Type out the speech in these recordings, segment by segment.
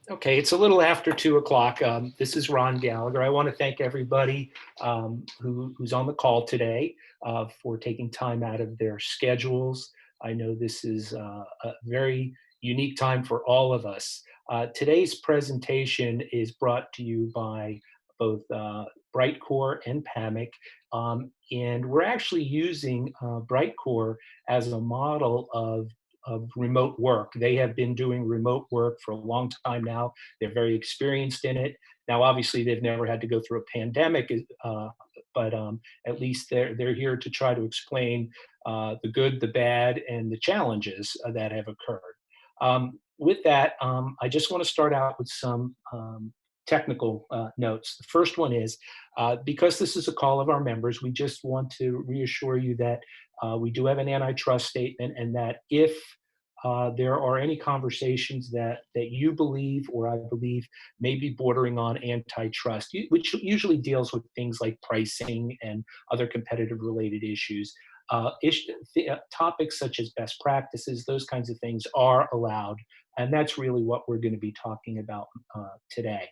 Okay, it's a little after 2 o'clock. This is Ron Gallagher. I want to thank everybody who's on the call today for taking time out of their schedules. I know this is a very unique time for all of us. Today's presentation is brought to you by both BriteCore and PAMIC, and we're actually using BriteCore as a model of remote work. They have been doing remote work for a long time now. They're very experienced in it. Now, obviously, they've never had to go through a pandemic, but at least they're here to try to explain the good, the bad, and the challenges that have occurred. With that, I just want to start out with some technical notes. The first one is, because this is a call of our members, we just want to reassure you that we do have an antitrust statement, and that if there are any conversations that you believe or I believe may be bordering on antitrust, which usually deals with things like pricing and other competitive related issues. Topics such as best practices, those kinds of things are allowed, and that's really what we're going to be talking about today.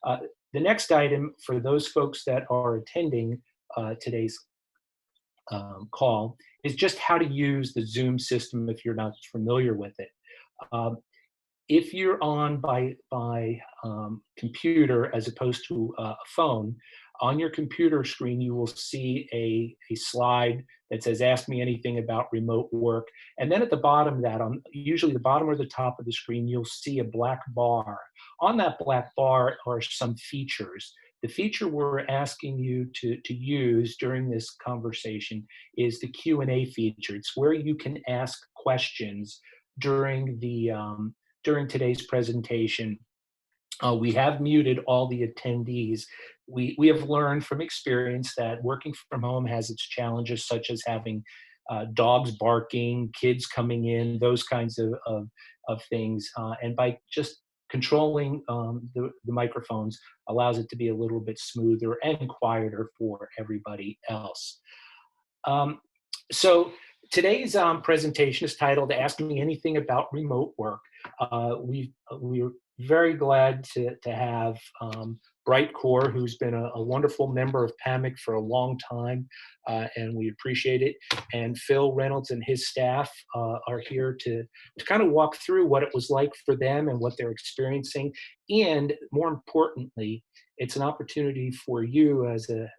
The next item for those folks that are attending today's call is just how to use the Zoom system if you're not familiar with it. If you're on by computer as opposed to a phone, on your computer screen you will see a slide that says "Ask me anything about remote work," and then at the bottom of that, on usually the bottom or the top of the screen, you'll see a black bar. On that black bar are some features. The feature we're asking you to use during this conversation is the Q&A feature. It's where you can ask questions during during today's presentation. We have muted all the attendees. We have learned from experience that working from home has its challenges, such as having dogs barking, kids coming in, those kinds of things. And by just controlling the microphones allows it to be a little bit smoother and quieter for everybody else. So today's presentation is titled "Ask Me Anything About Remote Work." We're very glad to have BriteCore, who's been a wonderful member of PAMIC for a long time, and we appreciate it. And Phil Reynolds and his staff are here to kind of walk through what it was like for them and what they're experiencing. And more importantly, it's an opportunity for you as an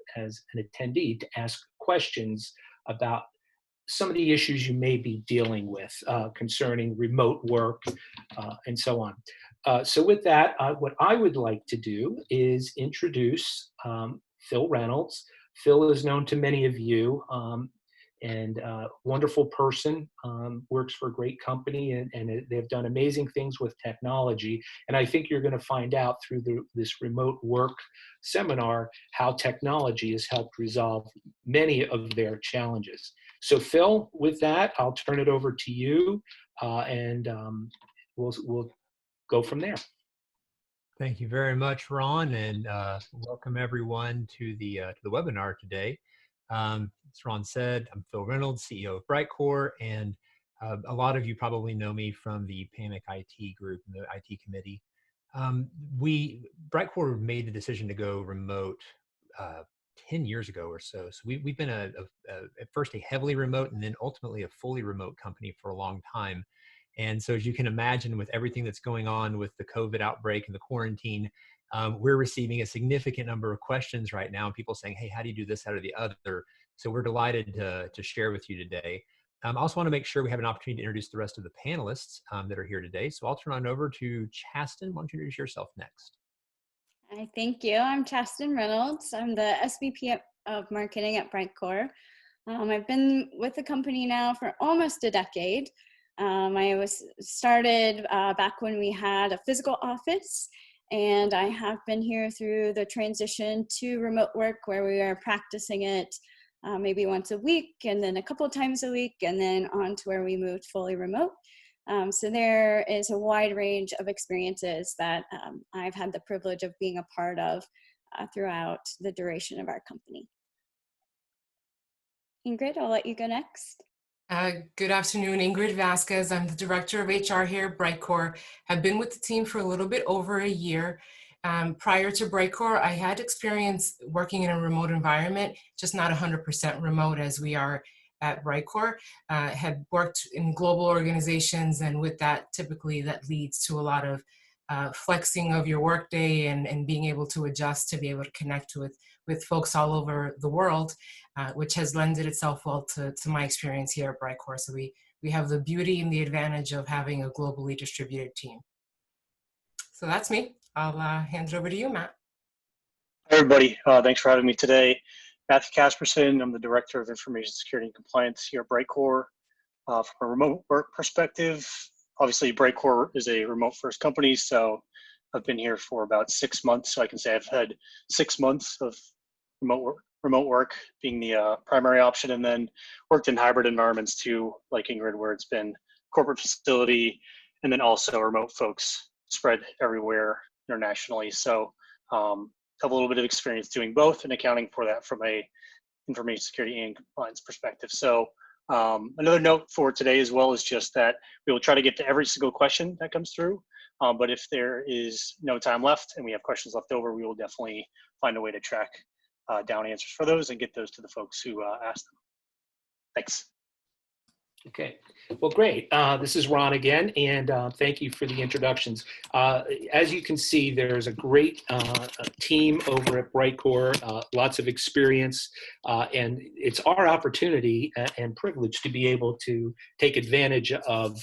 attendee to ask questions about some of the issues you may be dealing with concerning remote work and so on. So with that, what I would like to do is introduce Phil Reynolds. Phil is known to many of you, and wonderful person, works for a great company, and they've done amazing things with technology. And I think you're going to find out through this remote work seminar how technology has helped resolve many of their challenges. So Phil, with that, I'll turn it over to you, and we'll go from there. Thank you very much, Ron, and welcome everyone to the webinar today. As Ron said, I'm Phil Reynolds, CEO of BriteCore, and a lot of you probably know me from the PAMIC IT group and the IT committee. BriteCore made the decision to go remote 10 years ago or so. So we've been at first a heavily remote and then ultimately a fully remote company for a long time. And so as you can imagine, with everything that's going on with the COVID outbreak and the quarantine, we're receiving a significant number of questions right now. People saying, hey, how do you do this, how do the other? So we're delighted to share with you today. I also want to make sure we have an opportunity to introduce the rest of the panelists that are here today. So I'll turn on over to Chasten. Why don't you introduce yourself next? Hi, thank you. I'm Chasten Reynolds. I'm the SVP of Marketing at BriteCore. I've been with the company now for almost a decade. I was started back when we had a physical office, and I have been here through the transition to remote work, where we are practicing it maybe once a week and then a couple of times a week, and then on to where we moved fully remote. So there is a wide range of experiences that I've had the privilege of being a part of throughout the duration of our company. Ingrid, I'll let you go next. Good afternoon, Ingrid Vasquez. I'm the Director of HR here at BriteCore. I've been with the team for a little bit over a year. Prior to BriteCore, I had experience working in a remote environment, just not 100% remote as we are at BriteCore. Had worked in global organizations, and with that, typically that leads to a lot of flexing of your workday and being able to adjust to be able to connect with folks all over the world. Which has lended itself well to my experience here at BriteCore. So we have the beauty and the advantage of having a globally distributed team. So that's me. I'll hand it over to you, Matt. Hi, everybody. Thanks for having me today. Matthew Casperson. I'm the Director of Information Security and Compliance here at BriteCore. From a remote work perspective, obviously BriteCore is a remote first company, so I've been here for about 6 months. So I can say I've had 6 months of remote work being the primary option, and then worked in hybrid environments too, like Ingrid, where it's been corporate facility, and then also remote folks spread everywhere internationally. So have a little bit of experience doing both and accounting for that from a information security and compliance perspective. So another note for today as well is just that we will try to get to every single question that comes through. But if there is no time left and we have questions left over, we will definitely find a way to track down answers for those and get those to the folks who asked them. Thanks. Okay, well, great. This is Ron again, and thank you for the introductions. As you can see, there's a great team over at BriteCore, lots of experience, and it's our opportunity and privilege to be able to take advantage of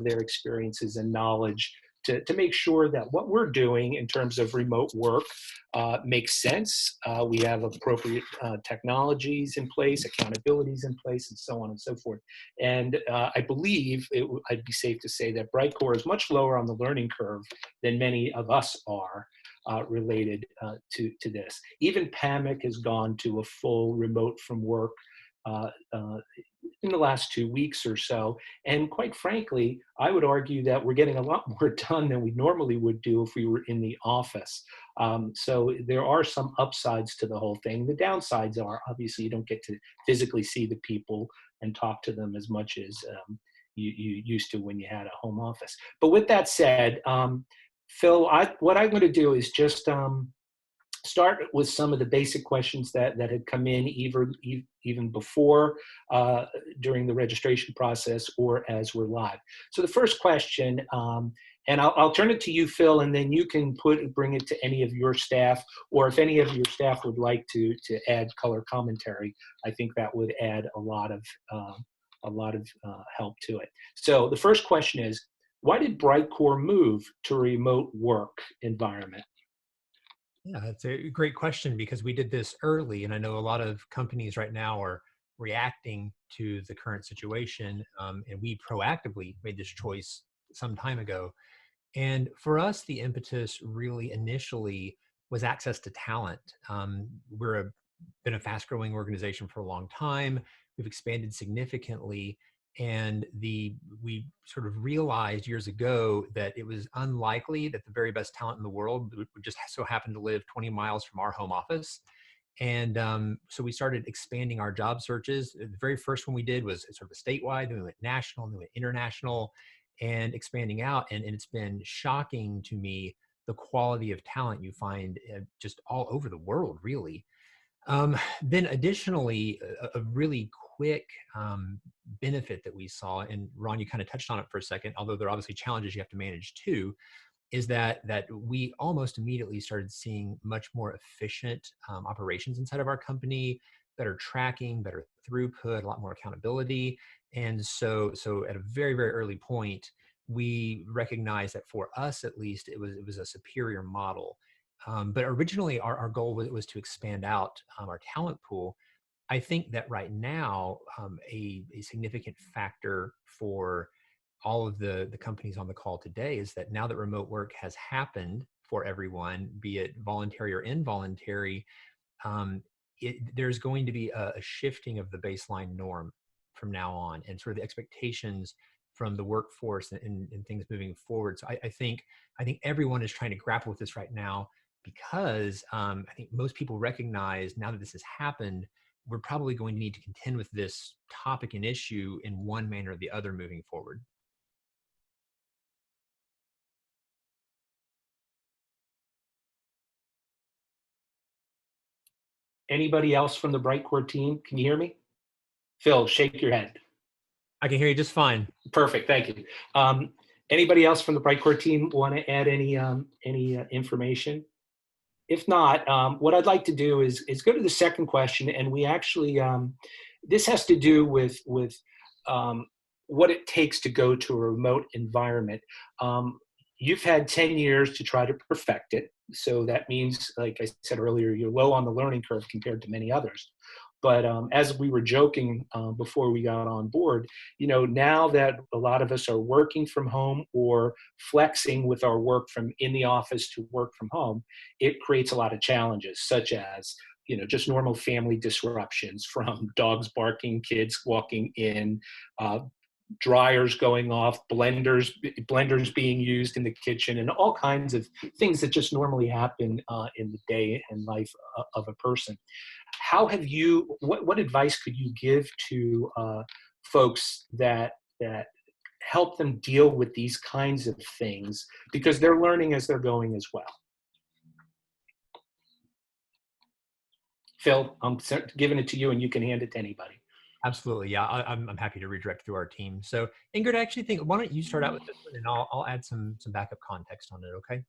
their experiences and knowledge to make sure that what we're doing in terms of remote work makes sense. We have appropriate technologies in place, accountabilities in place, and so on and so forth. And I believe I'd be safe to say that BriteCore is much lower on the learning curve than many of us are related to this. Even PAMIC has gone to a full remote from work in the last 2 weeks or so. And quite frankly, I would argue that we're getting a lot more done than we normally would do if we were in the office. So there are some upsides to the whole thing. The downsides are, obviously, you don't get to physically see the people and talk to them as much as you used to when you had a home office. But with that said, Phil, what I'm going to do is just start with some of the basic questions that had come in even before during the registration process or as we're live. So the first question, and I'll turn it to you, Phil, and then you can bring it to any of your staff, or if any of your staff would like to add color commentary, I think that would add a lot of help to it. So the first question is, why did BriteCore move to a remote work environment? Yeah, that's a great question, because we did this early, and I know a lot of companies right now are reacting to the current situation, and we proactively made this choice some time ago. And for us, the impetus really initially was access to talent. Been a fast-growing organization for a long time. We've expanded significantly, and we sort of realized years ago that it was unlikely that the very best talent in the world would just so happen to live 20 miles from our home office. And so we started expanding our job searches. The very first one we did was sort of statewide, then we went national, then we went international, and expanding out. And it's been shocking to me the quality of talent you find just all over the world, really. Then additionally, a really quick benefit that we saw, and Ron, you kind of touched on it for a second, although there are obviously challenges you have to manage too, is that we almost immediately started seeing much more efficient operations inside of our company, better tracking, better throughput, a lot more accountability. And so at a very, very early point, we recognized that for us, at least, it was a superior model. But originally, our goal was to expand out our talent pool. I think that right now, a significant factor for all of the companies on the call today is that now that remote work has happened for everyone, be it voluntary or involuntary, there's going to be a shifting of the baseline norm from now on, and sort of the expectations from the workforce and things moving forward. So I think everyone is trying to grapple with this right now, because I think most people recognize now that this has happened we're probably going to need to contend with this topic and issue in one manner or the other moving forward. Anybody else from the BriteCore team? Can you hear me? Phil, shake your head. I can hear you just fine. Perfect, thank you. Anybody else from the BriteCore team want to add any information? If not, what I'd like to do is go to the second question, and we actually, this has to do with what it takes to go to a remote environment. You've had 10 years to try to perfect it. So that means, like I said earlier, you're low on the learning curve compared to many others. But as we were joking before we got on board, now that a lot of us are working from home or flexing with our work from in the office to work from home, it creates a lot of challenges, such as just normal family disruptions from dogs barking, kids walking in, dryers going off, blenders being used in the kitchen, and all kinds of things that just normally happen in the day and life of a person. How have you, what advice could you give to folks that help them deal with these kinds of things, because they're learning as they're going as well? Phil, I'm giving it to you, and you can hand it to anybody. Absolutely. Yeah, I'm happy to redirect through our team. So Ingrid, I actually think, why don't you start out with this one, and I'll add some backup context on it, okay?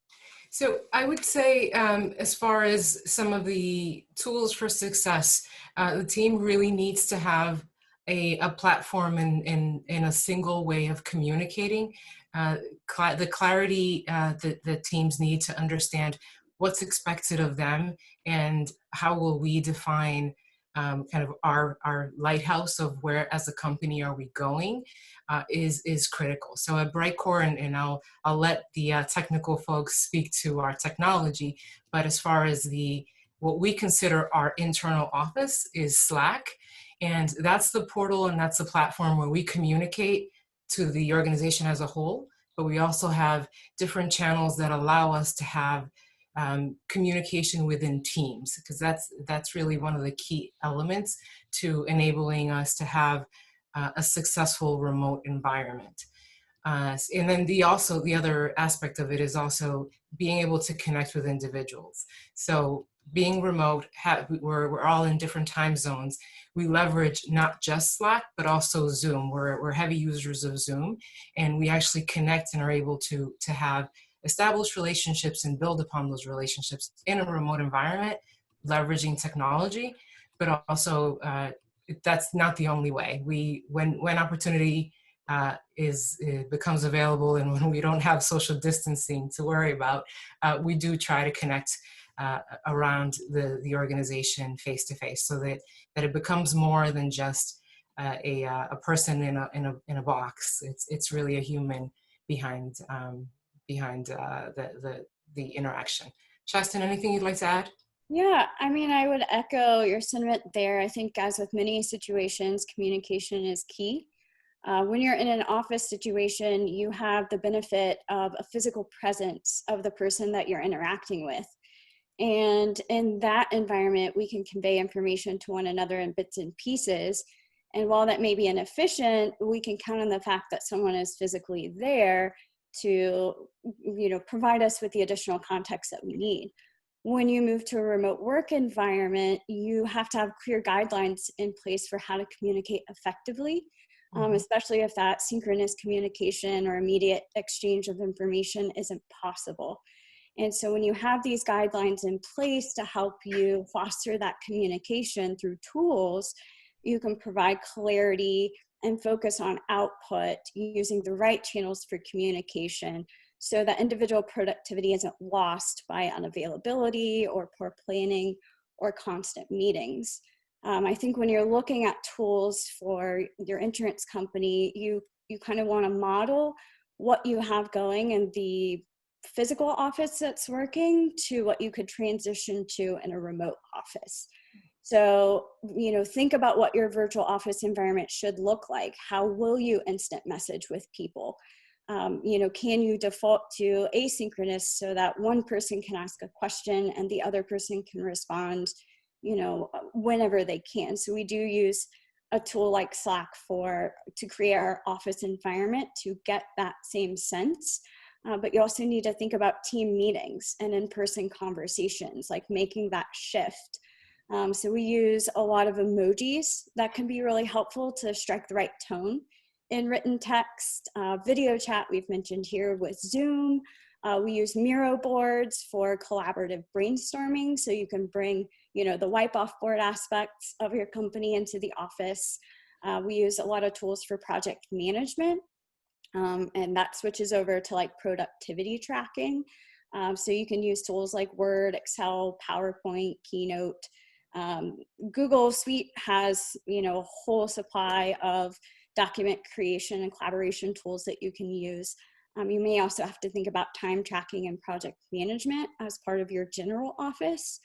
So I would say, as far as some of the tools for success, the team really needs to have a platform in a single way of communicating. The clarity that the teams need to understand what's expected of them and how will we define kind of our lighthouse of where as a company are we going is critical. So at BriteCore, and I'll let the technical folks speak to our technology, but as far as what we consider our internal office is Slack, and that's the portal and that's the platform where we communicate to the organization as a whole, but we also have different channels that allow us to have communication within teams, because that's really one of the key elements to enabling us to have a successful remote environment. And then the other aspect of it is also being able to connect with individuals. So being remote, we're all in different time zones. We leverage not just Slack, but also Zoom. We're heavy users of Zoom, and we actually connect and are able to have establish relationships and build upon those relationships in a remote environment, leveraging technology, but also that's not the only way. When opportunity becomes available, and when we don't have social distancing to worry about, we do try to connect around the organization face to face, so that it becomes more than just a person in a box. It's really a human behind the interaction. Shastin, anything you'd like to add? Yeah, I mean, I would echo your sentiment there. I think, as with many situations, communication is key. When you're in an office situation, you have the benefit of a physical presence of the person that you're interacting with. And in that environment, we can convey information to one another in bits and pieces. And while that may be inefficient, we can count on the fact that someone is physically there to provide us with the additional context that we need. When you move to a remote work environment, you have to have clear guidelines in place for how to communicate effectively, especially if that synchronous communication or immediate exchange of information isn't possible. And so when you have these guidelines in place to help you foster that communication through tools, you can provide clarity and focus on output using the right channels for communication, so that individual productivity isn't lost by unavailability or poor planning or constant meetings. I think when you're looking at tools for your insurance company, you kind of want to model what you have going in the physical office that's working to what you could transition to in a remote office. So, think about what your virtual office environment should look like. How will you instant message with people? Can you default to asynchronous so that one person can ask a question and the other person can respond whenever they can. So we do use a tool like Slack to create our office environment to get that same sense. But you also need to think about team meetings and in-person conversations, like making that shift. So we use a lot of emojis that can be really helpful to strike the right tone in written text. Video chat we've mentioned here with Zoom. We use Miro boards for collaborative brainstorming, so you can bring the wipe off board aspects of your company into the office. We use a lot of tools for project management, and that switches over to like productivity tracking. So you can use tools like Word, Excel, PowerPoint, Keynote. Google Suite has a whole supply of document creation and collaboration tools that you can use. You may also have to think about time tracking and project management as part of your general office.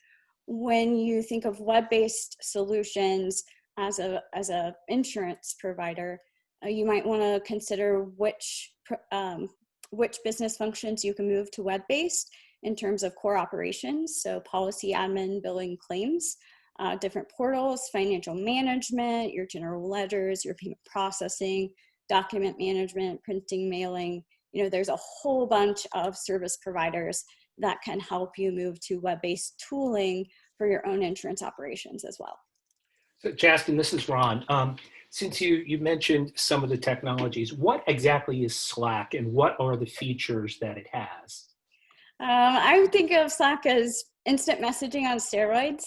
When you think of web-based solutions as a insurance provider, you might want to consider which business functions you can move to web-based in terms of core operations, so policy admin, billing, claims, different portals, financial management, your general ledgers, your payment processing, document management, printing, mailing. There's a whole bunch of service providers that can help you move to web-based tooling for your own insurance operations as well. So Justin, this is Ron. Since you mentioned some of the technologies, what exactly is Slack and what are the features that it has? I would think of Slack as instant messaging on steroids.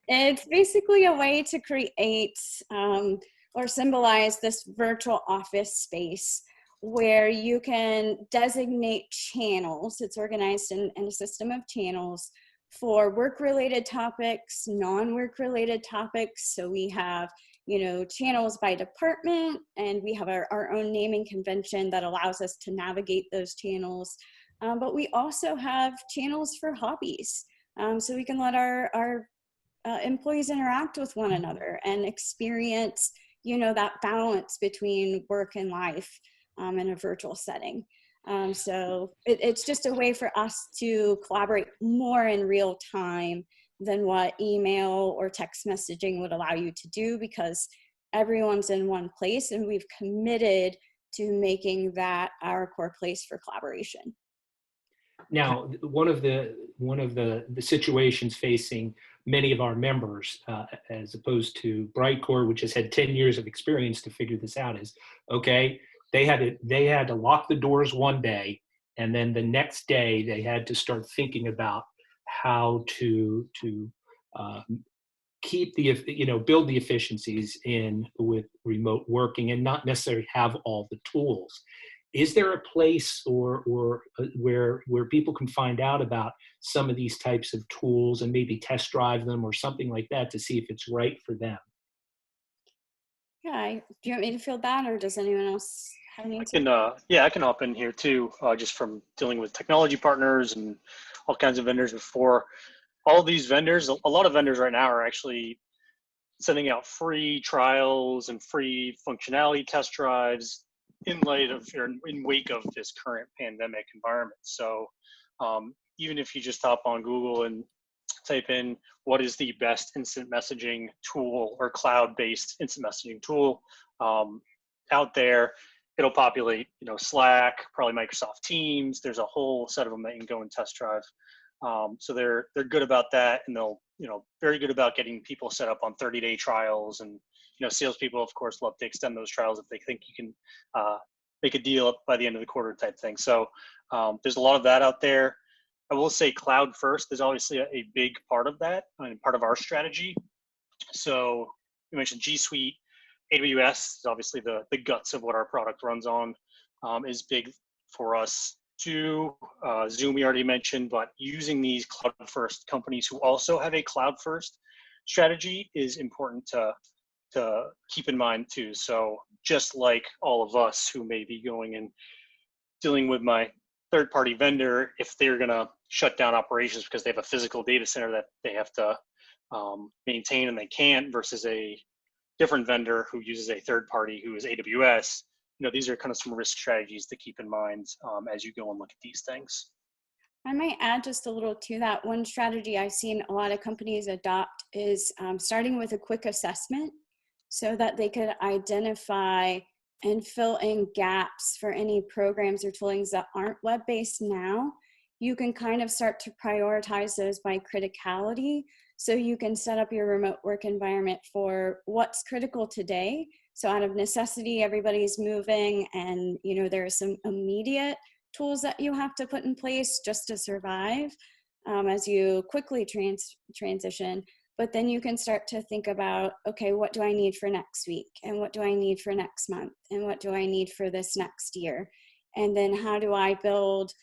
It's basically a way to create or symbolize this virtual office space where you can designate channels. It's organized in a system of channels for work-related topics, non-work-related topics. So we have, channels by department, and we have our own naming convention that allows us to navigate those channels. But we also have channels for hobbies. So we can let our employees interact with one another and experience, that balance between work and life in a virtual setting. So it's just a way for us to collaborate more in real time than what email or text messaging would allow you to do, because everyone's in one place and we've committed to making that our core place for collaboration. Now, one of the situations facing many of our members, as opposed to BriteCore, which has had 10 years of experience to figure this out, is okay. They had to lock the doors one day, and then the next day they had to start thinking about how to keep build the efficiencies in with remote working and not necessarily have all the tools. Is there a place or where people can find out about some of these types of tools and maybe test drive them or something like that to see if it's right for them? Yeah, do you want me to field that, or does anyone else have an answer? I can hop in here too, just from dealing with technology partners and all kinds of vendors before. All these vendors, a lot of vendors right now are actually sending out free trials and free functionality test drives in light of, or in wake of this current pandemic environment. So even if you just hop on Google and type in what is the best instant messaging tool or cloud-based instant messaging tool out there, it'll populate, Slack, probably Microsoft Teams. There's a whole set of them that you can go and test drive. So they're good about that, and they'll, very good about getting people set up on 30-day trials. And, salespeople, of course, love to extend those trials if they think you can make a deal by the end of the quarter type thing. So there's a lot of that out there. I will say cloud first is obviously a big part of that and part of our strategy. So you mentioned G Suite. AWS is obviously the guts of what our product runs on, is big for us too. Zoom we already mentioned, but using these cloud first companies who also have a cloud first strategy is important to keep in mind too. So just like all of us who may be going and dealing with my third-party vendor, if they're going to shut down operations because they have a physical data center that they have to maintain and they can't, versus a different vendor who uses a third party who is AWS, these are kind of some risk strategies to keep in mind as you go and look at these things. I might add just a little to that. One strategy I've seen a lot of companies adopt is starting with a quick assessment so that they could identify and fill in gaps for any programs or toolings that aren't web-based now. You can kind of start to prioritize those by criticality, so you can set up your remote work environment for what's critical today. So out of necessity, everybody's moving, and there are some immediate tools that you have to put in place just to survive as you quickly transition. But then you can start to think about, okay, what do I need for next week? And what do I need for next month? And what do I need for this next year? And then how do I build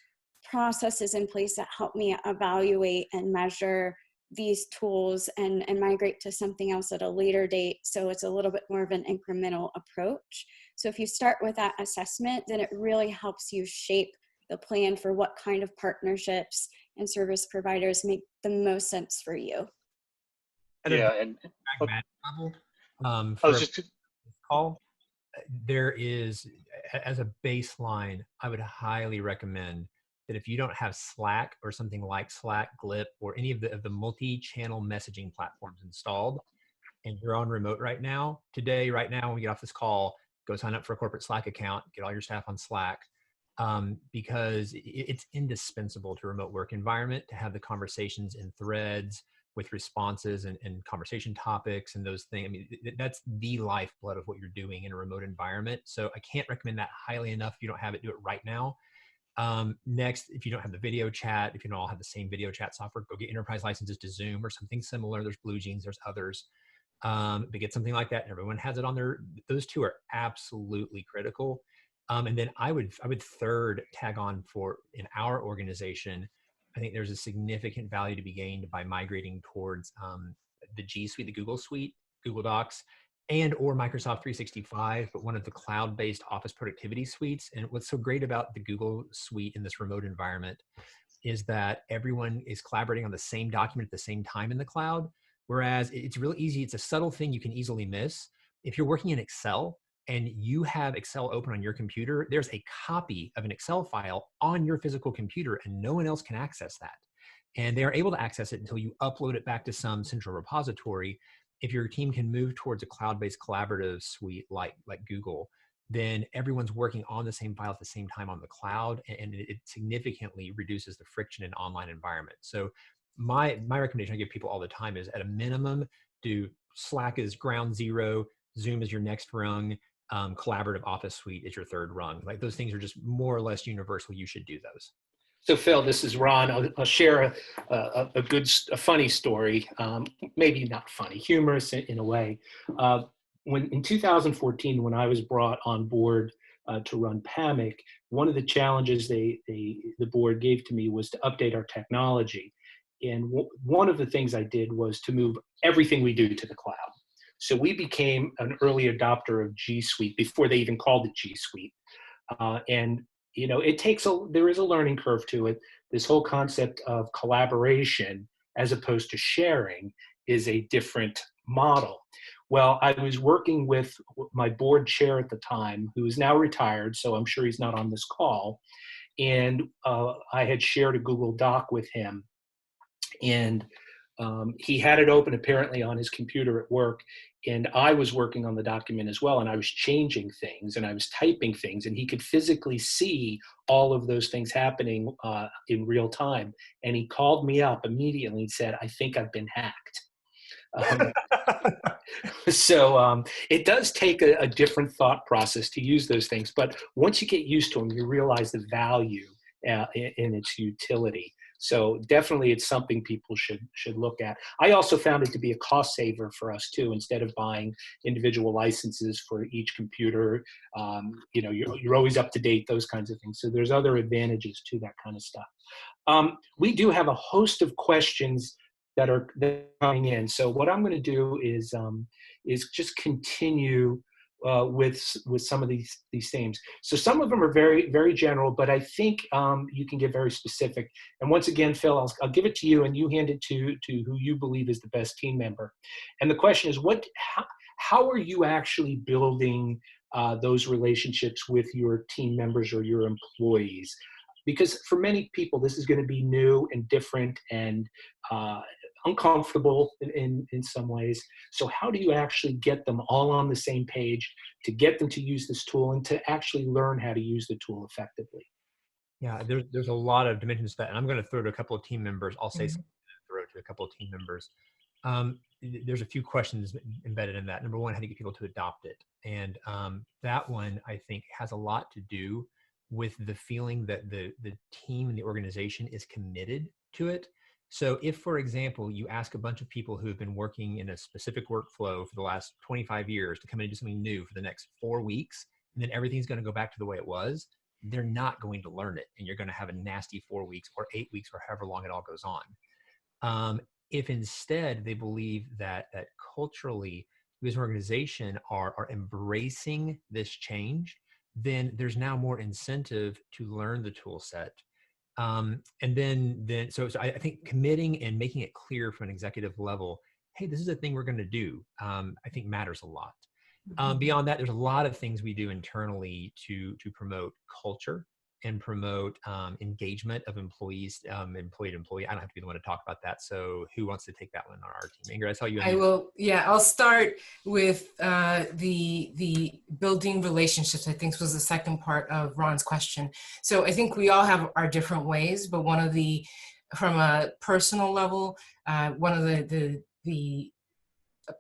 processes in place that help me evaluate and measure these tools and migrate to something else at a later date? So it's a little bit more of an incremental approach. So if you start with that assessment, then it really helps you shape the plan for what kind of partnerships and service providers make the most sense for you. Yeah, and Pragmatic level, I for was a just call, there is, as a baseline, I would highly recommend that if you don't have Slack or something like Slack, Glip, or any of the multi-channel messaging platforms installed, and you're on remote right now, right now, when we get off this call, go sign up for a corporate Slack account, get all your staff on Slack, because it's indispensable to a remote work environment to have the conversations in threads with responses and conversation topics and those things. I mean, that's the lifeblood of what you're doing in a remote environment. So I can't recommend that highly enough. If you don't have it, do it right now. Next, if you don't have the video chat, if you don't all have the same video chat software, go get enterprise licenses to Zoom or something similar. There's BlueJeans, there's others. But get something like that, and everyone has it on their. Those two are absolutely critical. And then I would third tag on for in our organization. I think there's a significant value to be gained by migrating towards the G Suite, the Google Suite, Google Docs, and or Microsoft 365, but one of the cloud-based office productivity suites. And what's so great about the Google Suite in this remote environment is that everyone is collaborating on the same document at the same time in the cloud. Whereas it's really easy. It's a subtle thing you can easily miss. If you're working in Excel and you have Excel open on your computer, there's a copy of an Excel file on your physical computer and no one else can access that. And they are able to access it until you upload it back to some central repository. If your team can move towards a cloud-based collaborative suite like Google, then everyone's working on the same file at the same time on the cloud, and it significantly reduces the friction in online environment. So my recommendation I give people all the time is, at a minimum, do Slack is ground zero, Zoom is your next rung, collaborative office suite is your third rung. Like, those things are just more or less universal. You should do those. So Phil, this is Ron. I'll share a funny story, maybe not funny, humorous in a way. When in 2014, when I was brought on board to run PAMIC, one of the challenges the board gave to me was to update our technology. And one of the things I did was to move everything we do to the cloud. So we became an early adopter of G Suite before they even called it G Suite. And there is a learning curve to it. This whole concept of collaboration as opposed to sharing is a different model. Well, I was working with my board chair at the time, who is now retired, so I'm sure he's not on this call. And I had shared a Google Doc with him. And he had it open apparently on his computer at work, and I was working on the document as well, and I was changing things and I was typing things, and he could physically see all of those things happening in real time. And he called me up immediately and said, "I think I've been hacked." So it does take a different thought process to use those things, but once you get used to them, you realize the value in its utility. So definitely it's something people should look at. I also found it to be a cost saver for us too. Instead of buying individual licenses for each computer, you're always up to date, those kinds of things. So there's other advantages to that kind of stuff. We do have a host of questions that are coming in. So what I'm going to do is just continue with some of these themes. So some of them are very, very general, but I think you can get very specific. And once again, Phil, I'll give it to you, and you hand it to who you believe is the best team member. And the question is, how are you actually building those relationships with your team members or your employees? because for many people, this is going to be new and different and uncomfortable in some ways. So how do you actually get them all on the same page to get them to use this tool and to actually learn how to use the tool effectively? Yeah, there's a lot of dimensions to that, and I'm going to throw to a couple of team members. I'll say something, throw to a couple of team members. There's a few questions embedded in that. Number one, how do you get people to adopt it? And that one, I think, has a lot to do with the feeling that the team and the organization is committed to it. So if, for example, you ask a bunch of people who have been working in a specific workflow for the last 25 years to come in and do something new for the next 4 weeks, and then everything's going to go back to the way it was, they're not going to learn it. And you're going to have a nasty 4 weeks or 8 weeks or however long it all goes on. If instead they believe that culturally we as an organization are embracing this change, then there's now more incentive to learn the tool set. And then so I think committing and making it clear from an executive level, hey, this is a thing we're going to do, I think matters a lot. Beyond that, there's a lot of things we do internally to promote culture and promote engagement of employees, employee to employee. I don't have to be the one to talk about that. So who wants to take that one on our team? Ingrid, I saw you. I will. Yeah, I'll start with the building relationships. I think was the second part of Ron's question. So I think we all have our different ways, but one of the, from a personal level, one of the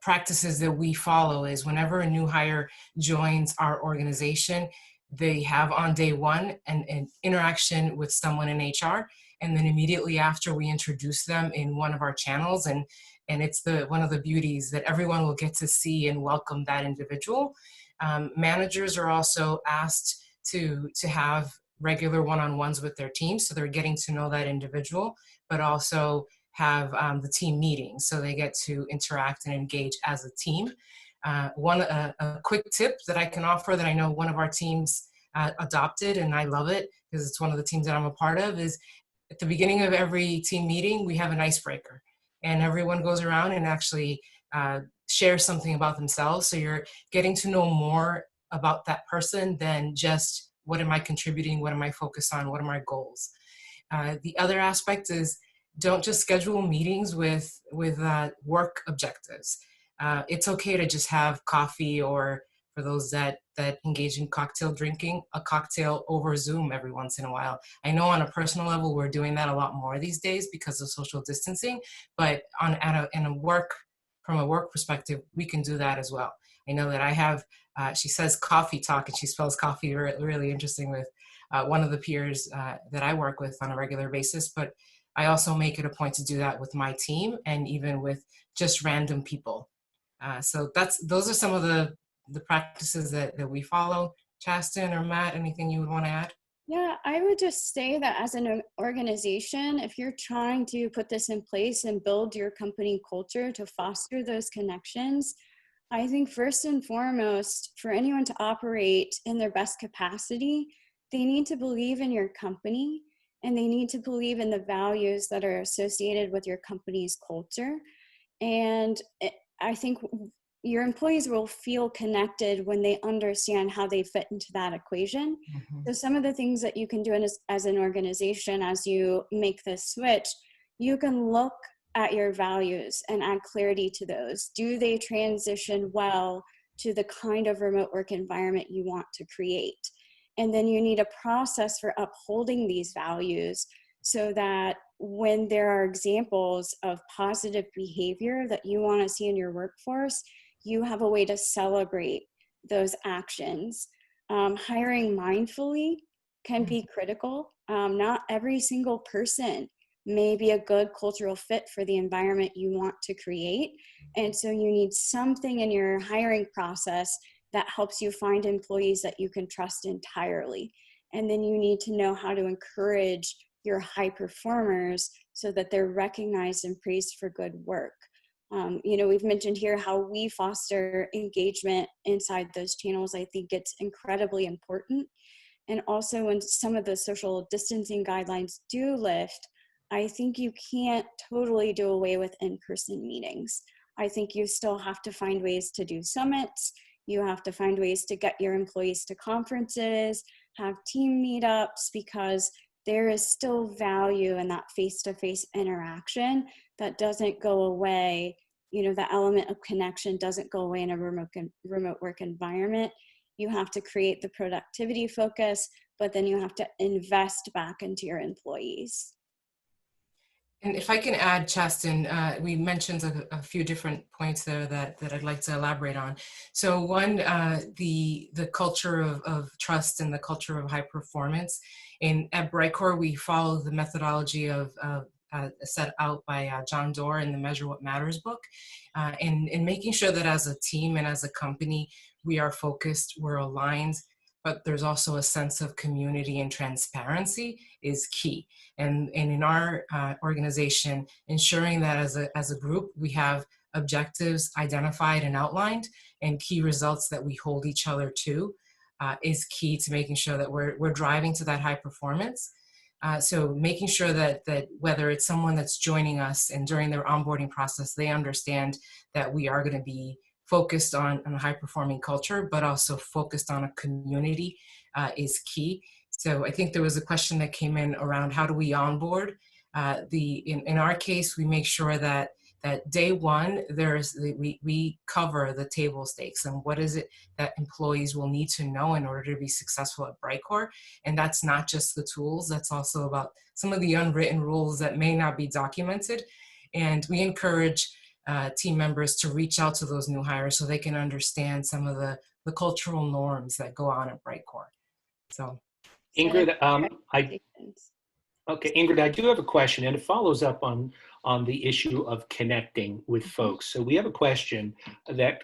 practices that we follow is whenever a new hire joins our organization, they have on day one an interaction with someone in HR, and then immediately after we introduce them in one of our channels, and it's one of the beauties that everyone will get to see and welcome that individual. Managers are also asked to have regular one-on-ones with their team, so they're getting to know that individual, but also have the team meetings, so they get to interact and engage as a team. A quick tip that I can offer that I know one of our teams adopted, and I love it because it's one of the teams that I'm a part of, is at the beginning of every team meeting, we have an icebreaker, and everyone goes around and actually shares something about themselves. So you're getting to know more about that person than just what am I contributing, what am I focused on, what are my goals. The other aspect is don't just schedule meetings with work objectives. It's okay to just have coffee, or for those that engage in cocktail drinking, a cocktail over Zoom every once in a while. I know on a personal level, we're doing that a lot more these days because of social distancing, but from a work perspective, we can do that as well. I know that I have, she says coffee talk, and she spells coffee really interesting with one of the peers that I work with on a regular basis, but I also make it a point to do that with my team and even with just random people. So those are some of the practices that we follow. Chasten or Matt, anything you would want to add? Yeah, I would just say that as an organization, if you're trying to put this in place and build your company culture to foster those connections, I think first and foremost, for anyone to operate in their best capacity, they need to believe in your company, and they need to believe in the values that are associated with your company's culture. And I think your employees will feel connected when they understand how they fit into that equation. So some of the things that you can do as an organization, as you make this switch, you can look at your values and add clarity to those. Do they transition well to the kind of remote work environment you want to create? And then you need a process for upholding these values so that when there are examples of positive behavior that you want to see in your workforce, you have a way to celebrate those actions. Hiring mindfully can be critical. Not every single person may be a good cultural fit for the environment you want to create. And so you need something in your hiring process that helps you find employees that you can trust entirely. And then you need to know how to encourage your high performers so that they're recognized and praised for good work. We've mentioned here how we foster engagement inside those channels. I think it's incredibly important. And also when some of the social distancing guidelines do lift, I think you can't totally do away with in-person meetings. I think you still have to find ways to do summits. You have to find ways to get your employees to conferences, have team meetups, because there is still value in that face-to-face interaction that doesn't go away. You know, the element of connection doesn't go away in a remote work environment. You have to create the productivity focus, but then you have to invest back into your employees. And if I can add, Chaston, we mentioned a few different points there that I'd like to elaborate on. So one, the culture of trust and the culture of high performance. At BriteCore, we follow the methodology of set out by John Doerr in the Measure What Matters book, and making sure that as a team and as a company, we are focused, we're aligned, but there's also a sense of community and transparency is key. And in our organization, ensuring that as a group, we have objectives identified and outlined and key results that we hold each other to is key to making sure that we're driving to that high performance. So making sure that whether it's someone that's joining us and during their onboarding process, they understand that we are going to be focused on a high performing culture, but also focused on a community is key. So I think there was a question that came in around how do we onboard? In our case, we make sure that day one, we cover the table stakes and what is it that employees will need to know in order to be successful at BriteCore. And that's not just the tools, that's also about some of the unwritten rules that may not be documented. And we encourage team members to reach out to those new hires so they can understand some of the cultural norms that go on at BriteCore. So, Ingrid, Ingrid, I do have a question, and it follows up on the issue of connecting with folks. So we have a question that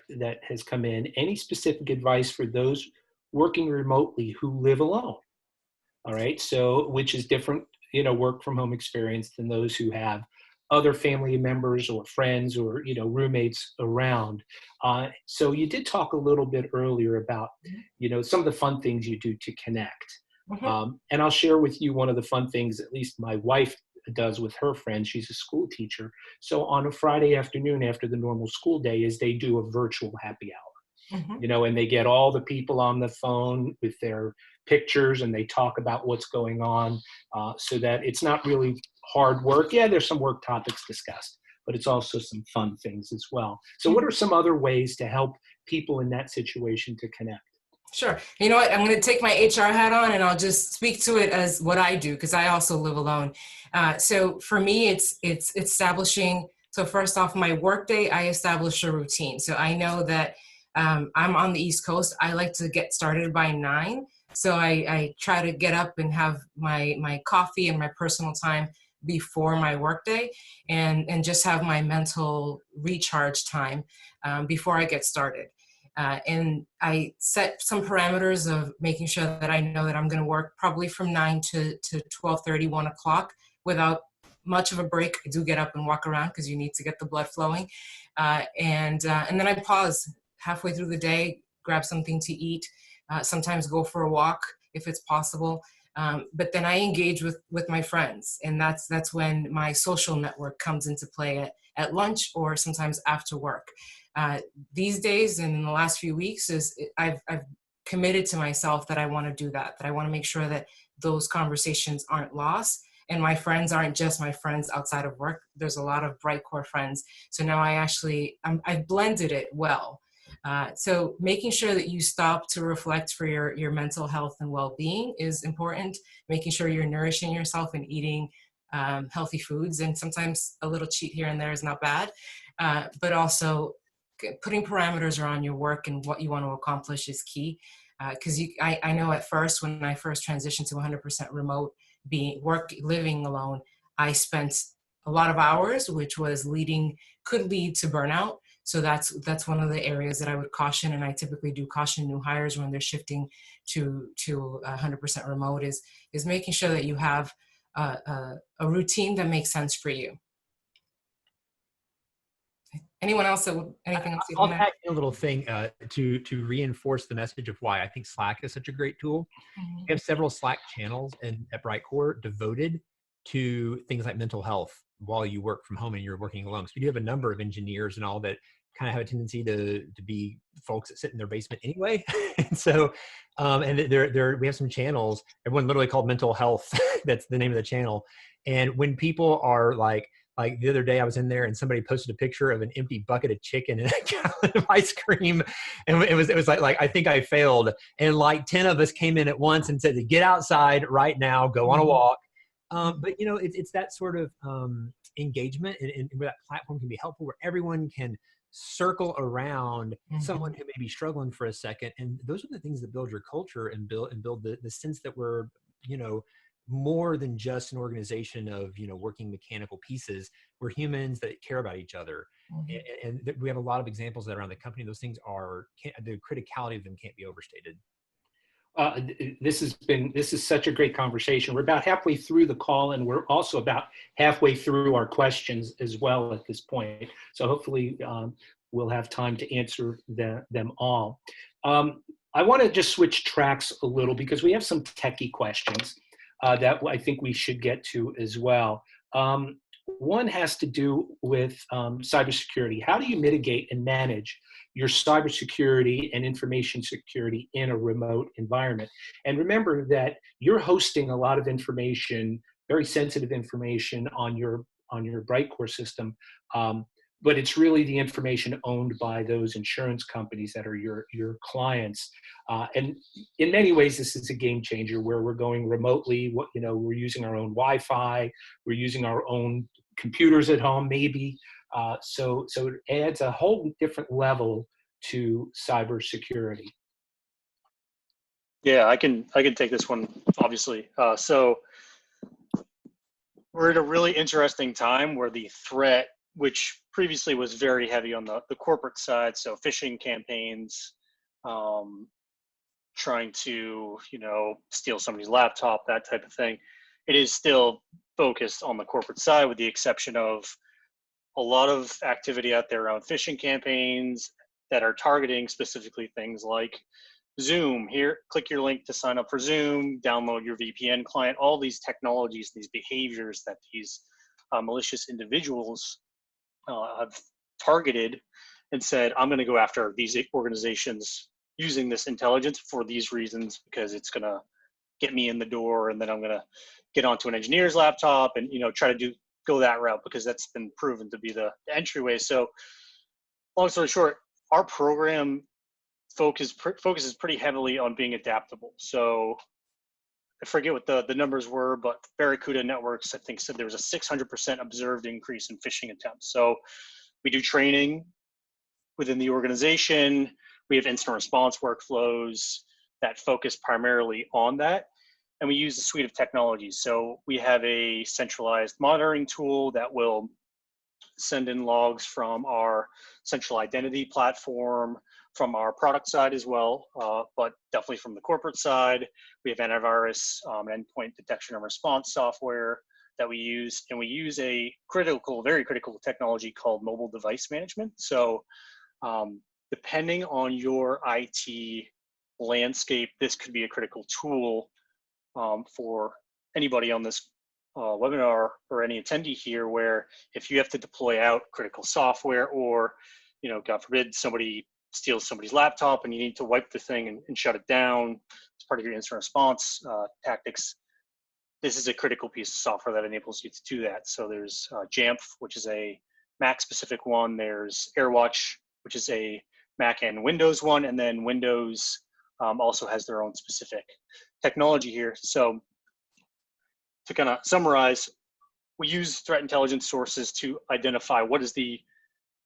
has come in. Any specific advice for those working remotely who live alone? All right, so which is different, work from home experience than those who have other family members or friends or roommates around. So you did talk a little bit earlier about some of the fun things you do to connect. And I'll share with you one of the fun things, at least my wife does with her friends. She's a school teacher. So on a Friday afternoon after the normal school day is they do a virtual happy hour, and they get all the people on the phone with their pictures and they talk about what's going on so that it's not really hard work. Yeah, there's some work topics discussed, but it's also some fun things as well. So what are some other ways to help people in that situation to connect? Sure. You know what? I'm going to take my HR hat on and I'll just speak to it as what I do because I also live alone. So for me, it's establishing. So first off, my workday, I establish a routine. So I know that I'm on the East Coast. I like to get started by 9. So I try to get up and have my coffee and my personal time before my workday and just have my mental recharge time before I get started. And I set some parameters of making sure that I know that I'm going to work probably from 9 to 12:30, 1 o'clock without much of a break. I do get up and walk around because you need to get the blood flowing. And then I pause halfway through the day, grab something to eat, sometimes go for a walk if it's possible. But then I engage with my friends. And that's when my social network comes into play at lunch or sometimes after work. These days and in the last few weeks I've committed to myself that I want to do that I want to make sure that those conversations aren't lost and my friends aren't just my friends outside of work. There's a lot of BriteCore friends. So now I've blended it well. So making sure that you stop to reflect for your mental health and well-being is important. Making sure you're nourishing yourself and eating healthy foods, and sometimes a little cheat here and there is not bad, but also putting parameters around your work and what you want to accomplish is key. Because I know at first, when I first transitioned to 100% remote, living alone, I spent a lot of hours, which could lead to burnout. So that's one of the areas that I would caution, and I typically do caution new hires when they're shifting to 100% remote is making sure that you have a routine that makes sense for you. Anyone else anything else? I'll add a little thing to reinforce the message of why I think Slack is such a great tool. We have several Slack channels at BriteCore devoted to things like mental health while you work from home and you're working alone. So we do have a number of engineers and all that kind of have a tendency to be folks that sit in their basement anyway. And so And we have some channels, everyone literally called mental health. That's the name of the channel. And when people are like the other day I was in there and somebody posted a picture of an empty bucket of chicken and a gallon of ice cream. And it was like, I think I failed. And like 10 of us came in at once and said, get outside right now, go on a walk. But you know, it's that sort of engagement and where that platform can be helpful, where everyone can circle around someone who may be struggling for a second. And those are the things that build your culture and build the sense that we're, you know, more than just an organization of, you know, working mechanical pieces. We're humans that care about each other. And we have a lot of examples that are around the company. Those things are, the criticality of them can't be overstated. This is such a great conversation. We're about halfway through the call, and we're also about halfway through our questions as well at this point. So hopefully we'll have time to answer them all. I want to just switch tracks a little because we have some techie questions that I think we should get to as well. One has to do with cybersecurity. How do you mitigate and manage your cybersecurity and information security in a remote environment? And remember that you're hosting a lot of information, very sensitive information on your BriteCore system, but it's really the information owned by those insurance companies that are your clients. And in many ways, this is a game changer where we're going remotely. We're using our own Wi-Fi, we're using our own computers at home, maybe. So it adds a whole different level to cybersecurity. Yeah, I can take this one, obviously. So we're at a really interesting time where the threat, which previously was very heavy on the corporate side, so phishing campaigns, trying to, steal somebody's laptop, that type of thing, it is still focused on the corporate side, with the exception of a lot of activity out there around phishing campaigns that are targeting specifically things like Zoom. Here, click your link to sign up for Zoom, download your VPN client, all these technologies, these behaviors that these malicious individuals have targeted and said, I'm going to go after these organizations using this intelligence for these reasons, because it's going to get me in the door, and then I'm going to get onto an engineer's laptop and try to go that route, because that's been proven to be the entryway. So long story short, our program focuses pretty heavily on being adaptable. So I forget what the numbers were, but Barracuda Networks, I think, said there was a 600% observed increase in phishing attempts. So we do training within the organization. We have instant response workflows that focus primarily on that. And we use a suite of technologies. So we have a centralized monitoring tool that will send in logs from our central identity platform, from our product side as well, but definitely from the corporate side. We have antivirus, endpoint detection and response software that we use. And we use a very critical technology called mobile device management. So depending on your IT landscape, this could be a critical tool for anybody on this webinar or any attendee here, where if you have to deploy out critical software, or God forbid somebody steals somebody's laptop and you need to wipe the thing and shut it down as part of your instant response tactics, this is a critical piece of software that enables you to do that. So there's Jamf, which is a Mac specific one. There's AirWatch, which is a Mac and Windows one, and then Windows also has their own specific technology here. So to kind of summarize, we use threat intelligence sources to identify what is the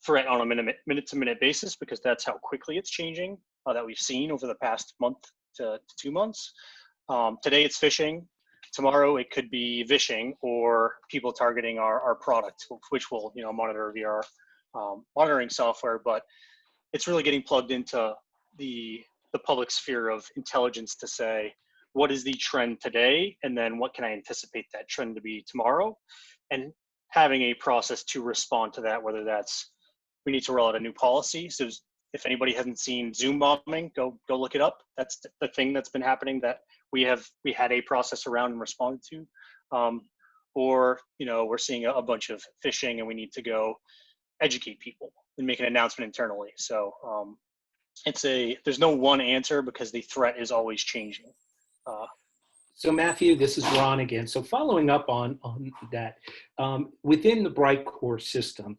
threat on a minute-to-minute basis, because that's how quickly it's changing, that we've seen over the past month to 2 months. Today it's phishing. Tomorrow it could be vishing, or people targeting our product, which we'll monitor via our monitoring software. But it's really getting plugged into the public sphere of intelligence to say, what is the trend today, and then what can I anticipate that trend to be tomorrow, and having a process to respond to that, whether that's we need to roll out a new policy. So if anybody hasn't seen Zoom bombing, go look it up. That's the thing that's been happening that we had a process around and responded to. Or we're seeing a bunch of phishing and we need to go educate people and make an announcement internally. So there's no one answer because the threat is always changing. So Matthew, this is Ron again. So following up on that, within the BriteCore system,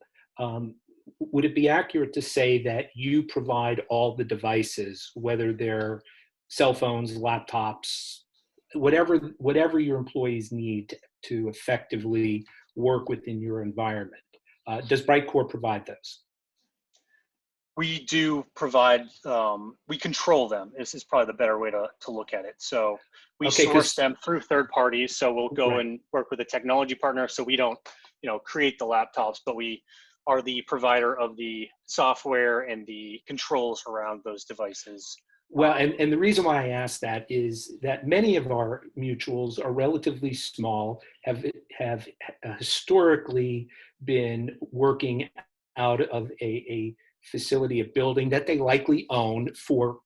would it be accurate to say that you provide all the devices, whether they're cell phones, laptops, whatever your employees need to effectively work within your environment? Does BriteCore provide those? We do provide, we control them. This is probably the better way to look at it. So we source them through third parties. So we'll go and work with a technology partner. So we don't, create the laptops, but we are the provider of the software and the controls around those devices. Well, and the reason why I ask that is that many of our mutuals are relatively small, have historically been working out of a facility, a building that they likely own for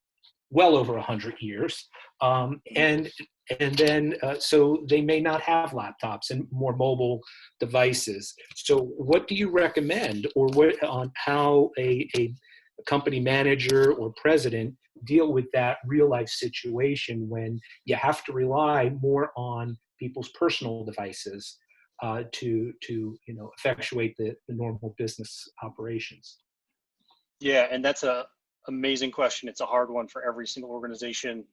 well over 100 years. And then, so they may not have laptops and more mobile devices. So what do you recommend, or what on how a company manager or president deal with that real life situation when you have to rely more on people's personal devices to effectuate the normal business operations? Yeah, and that's a amazing question. It's a hard one for every single organization.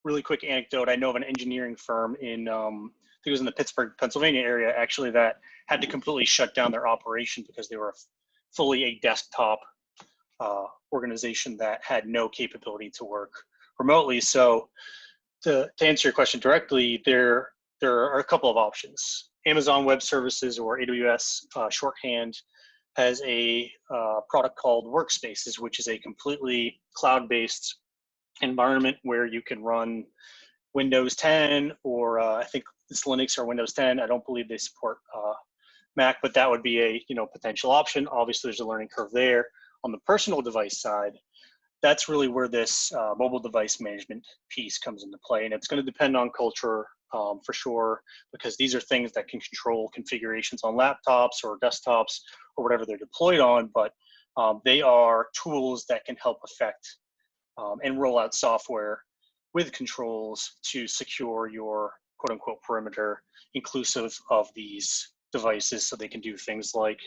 Really quick anecdote. I know of an engineering firm in, I think it was in the Pittsburgh, Pennsylvania area, actually, that had to completely shut down their operation because they were fully a desktop organization that had no capability to work remotely. So to answer your question directly, there are a couple of options. Amazon Web Services, or AWS shorthand, has a product called Workspaces, which is a completely cloud-based environment where you can run Windows 10, or I think it's Linux or Windows 10. I don't believe they support Mac, but that would be a potential option. Obviously, there's a learning curve there. On the personal device side, that's really where this mobile device management piece comes into play, and it's going to depend on culture for sure, because these are things that can control configurations on laptops or desktops or whatever they're deployed on, but they are tools that can help affect and roll out software with controls to secure your quote unquote perimeter, inclusive of these devices, so they can do things like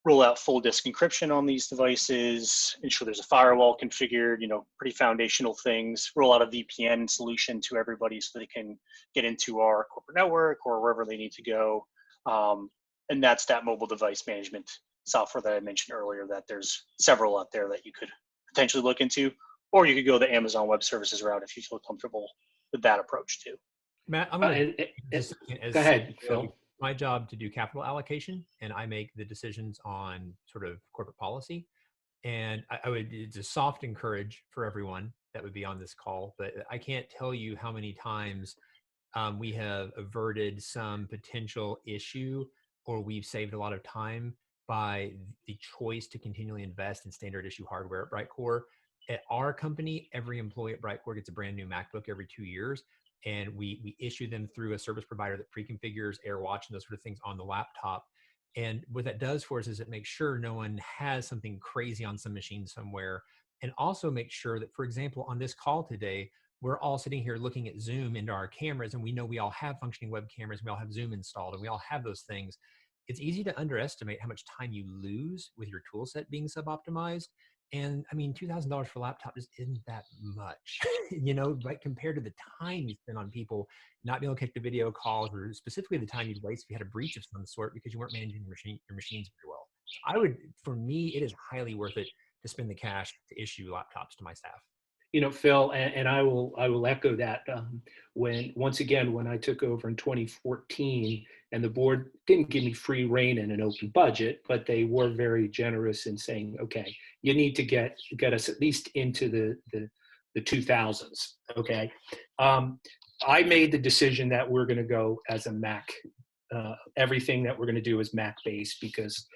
roll out full disk encryption on these devices, ensure there's a firewall configured, pretty foundational things, roll out a VPN solution to everybody so they can get into our corporate network or wherever they need to go. And that's that mobile device management software that I mentioned earlier, that there's several out there that you could potentially look into, or you could go the Amazon Web Services route if you feel comfortable with that approach too. Matt, I'm going to go ahead, Phil. My job to do capital allocation, and I make the decisions on sort of corporate policy. And I would just soft encourage for everyone that would be on this call, but I can't tell you how many times we have averted some potential issue, or we've saved a lot of time by the choice to continually invest in standard issue hardware at BriteCore. At our company, every employee at BriteCore gets a brand new MacBook every 2 years. And we issue them through a service provider that pre-configures AirWatch and those sort of things on the laptop. And what that does for us is it makes sure no one has something crazy on some machine somewhere, and also make sure that, for example, on this call today, we're all sitting here looking at Zoom into our cameras, and we know we all have functioning web cameras, we all have Zoom installed, and we all have those things. It's easy to underestimate how much time you lose with your tool set being sub-optimized. And I mean, $2,000 for a laptop just isn't that much, right? Compared to the time you spend on people not being able to catch the video calls, or specifically the time you'd waste if you had a breach of some sort because you weren't managing your machines very well. For me, it is highly worth it to spend the cash to issue laptops to my staff. Phil, and I will echo that. Once again, when I took over in 2014, and the board didn't give me free rein and an open budget, but they were very generous in saying, okay, you need to get us at least into the 2000s. Okay, I made the decision that we're going to go as a Mac. Everything that we're going to do is Mac based because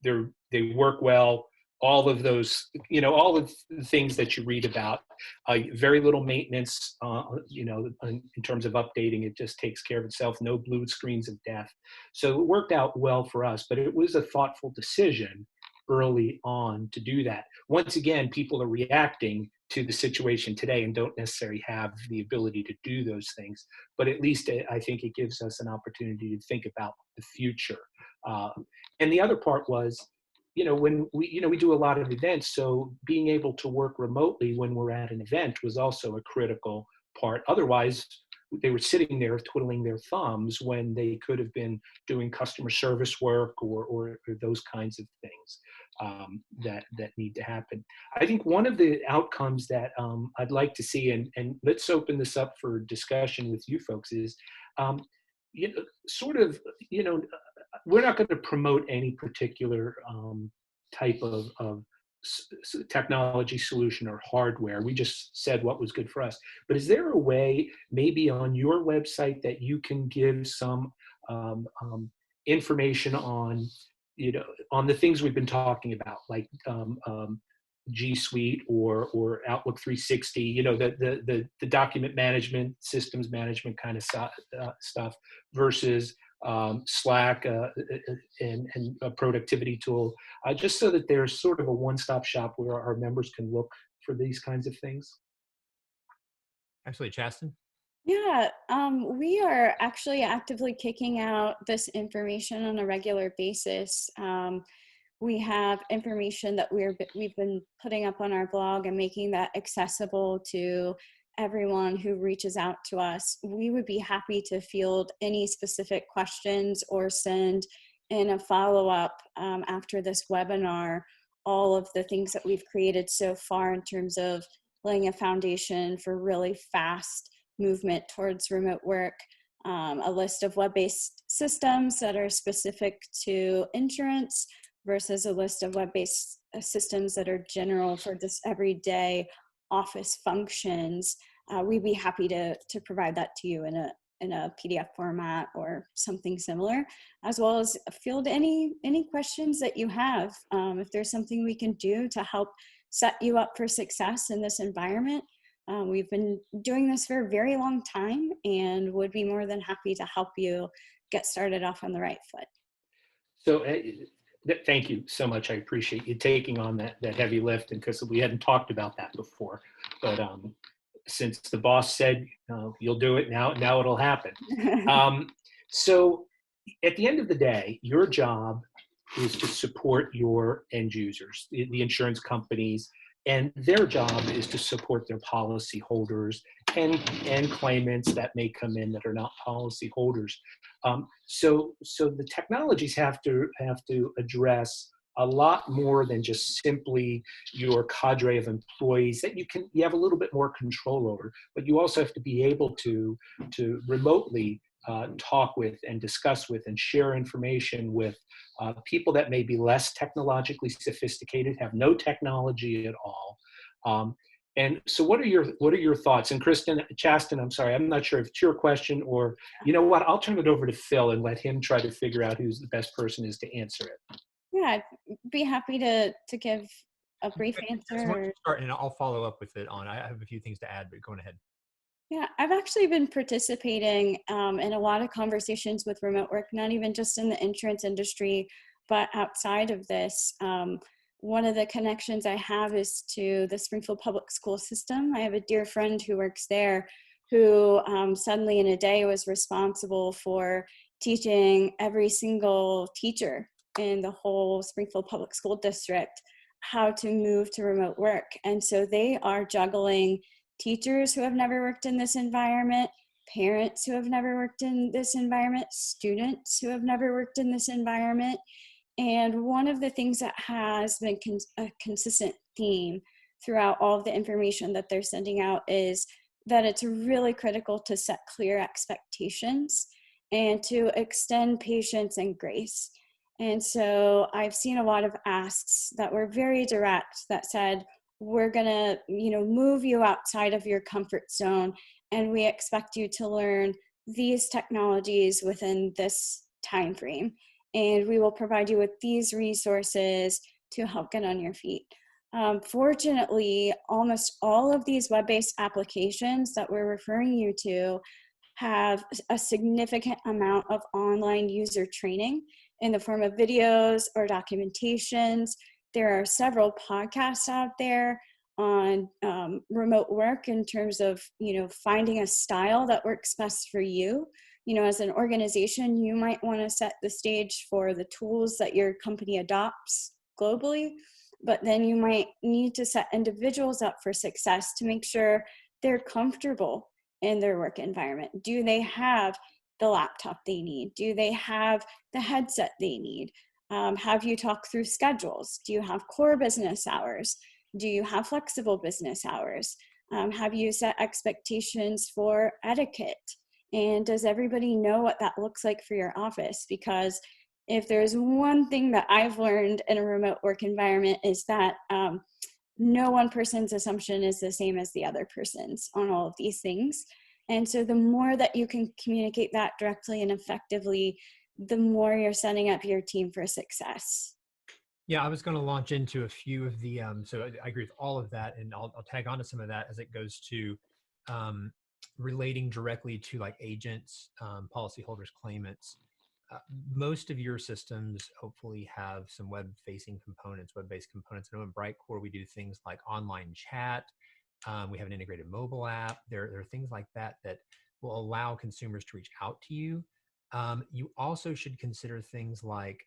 they work well. All of those, all of the things that you read about, very little maintenance, in terms of updating, it just takes care of itself, no blue screens of death. So it worked out well for us, but it was a thoughtful decision early on to do that. Once again, people are reacting to the situation today and don't necessarily have the ability to do those things, but at least I think it gives us an opportunity to think about the future. And the other part was, when we do a lot of events, so being able to work remotely when we're at an event was also a critical part. Otherwise, they were sitting there twiddling their thumbs when they could have been doing customer service work or those kinds of things that need to happen. I think one of the outcomes that I'd like to see, and let's open this up for discussion with you folks, is we're not going to promote any particular type of technology solution or hardware. We just said what was good for us. But is there a way, maybe on your website, that you can give some information on, on the things we've been talking about, like G Suite or Outlook 360, the document management, systems management kind of stuff versus Slack and a productivity tool, just so that there's sort of a one-stop shop where our members can look for these kinds of things? Absolutely, Chasten. Yeah, we are actually actively kicking out this information on a regular basis. We have information that we've been putting up on our blog and making that accessible to everyone who reaches out to us. We would be happy to field any specific questions or send in a follow-up after this webinar all of the things that we've created so far in terms of laying a foundation for really fast movement towards remote work, a list of web-based systems that are specific to insurance versus a list of web-based systems that are general for just everyday office functions. We'd be happy to provide that to you in a PDF format or something similar, as well as field any questions that you have. If there's something we can do to help set you up for success in this environment, we've been doing this for a very long time and would be more than happy to help you get started off on the right foot. So thank you so much. I appreciate you taking on that heavy lift, and because we hadn't talked about that before, but since the boss said you'll do it, now it'll happen. So at the end of the day, your job is to support your end users, the insurance companies, and their job is to support their policy holders and claimants that may come in that are not policy holders. So the technologies have to address a lot more than just simply your cadre of employees that you have a little bit more control over, but you also have to be able to remotely talk with and discuss with and share information with people that may be less technologically sophisticated, have no technology at all. And so what are your thoughts? And Chasten, I'm sorry, I'm not sure if it's your question or, you know what, I'll turn it over to Phil and let him try to figure out who's the best person is to answer it. Yeah, I'd be happy to give a brief answer. Start, and I'll follow up with it on. I have a few things to add, but go ahead. Yeah, I've actually been participating in a lot of conversations with remote work, not even just in the insurance industry, but outside of this. One of the connections I have is to the Springfield Public School System. I have a dear friend who works there who suddenly in a day was responsible for teaching every single teacher in the whole Springfield Public School District how to move to remote work. And so they are juggling teachers who have never worked in this environment, parents who have never worked in this environment, students who have never worked in this environment. And one of the things that has been a consistent theme throughout all of the information that they're sending out is that it's really critical to set clear expectations and to extend patience and grace. And so I've seen a lot of asks that were very direct that said, we're gonna, move you outside of your comfort zone, and we expect you to learn these technologies within this time frame. And we will provide you with these resources to help get on your feet. Fortunately, almost all of these web-based applications that we're referring you to have a significant amount of online user training in the form of videos or documentations There are several podcasts out there on remote work in terms of, finding a style that works best for you. As an organization, you might want to set the stage for the tools that your company adopts globally, but then you might need to set individuals up for success to make sure they're comfortable in their work environment. Do they have the laptop they need? Do they have the headset they need? Have you talked through schedules? Do you have core business hours? Do you have flexible business hours? Have you set expectations for etiquette? And does everybody know what that looks like for your office? Because if there's one thing that I've learned in a remote work environment is that no one person's assumption is the same as the other person's on all of these things. And so the more that you can communicate that directly and effectively, the more you're setting up your team for success. Yeah, I was going to launch into a few of the, so I agree with all of that, and I'll tag on to some of that as it goes to relating directly to like agents, policyholders, claimants. Most of your systems hopefully have some web-facing components, web-based components. I know in BriteCore, we do things like online chat. We have an integrated mobile app. There are things like that that will allow consumers to reach out to you. You also should consider things like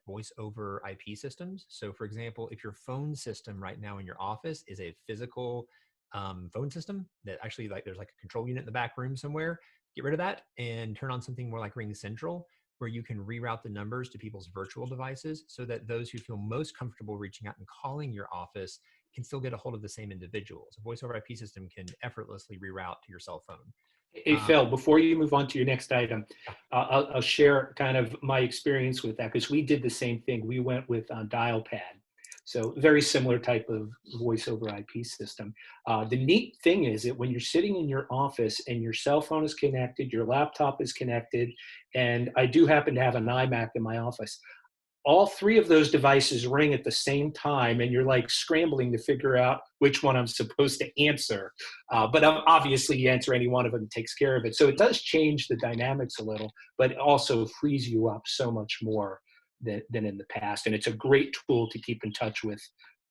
voice over IP systems. So for example, if your phone system right now in your office is a physical phone system that actually there's like a control unit in the back room somewhere, get rid of that and turn on something more like Ring Central, where you can reroute the numbers to people's virtual devices so that those who feel most comfortable reaching out and calling your office can still get a hold of the same individuals. A voice over IP system can effortlessly reroute to your cell phone. Hey, Phil, before you move on to your next item, I'll share kind of my experience with that, because we did the same thing. We went with dial pad. So very similar type of voice over IP system. The neat thing is that when you're sitting in your office and your cell phone is connected, your laptop is connected, and I do happen to have an iMac in my office, all three of those devices ring at the same time, and you're like scrambling to figure out which one I'm supposed to answer. But obviously you answer any one of them, takes care of it. So it does change the dynamics a little, but it also frees you up so much more than in the past. And it's a great tool to keep in touch with,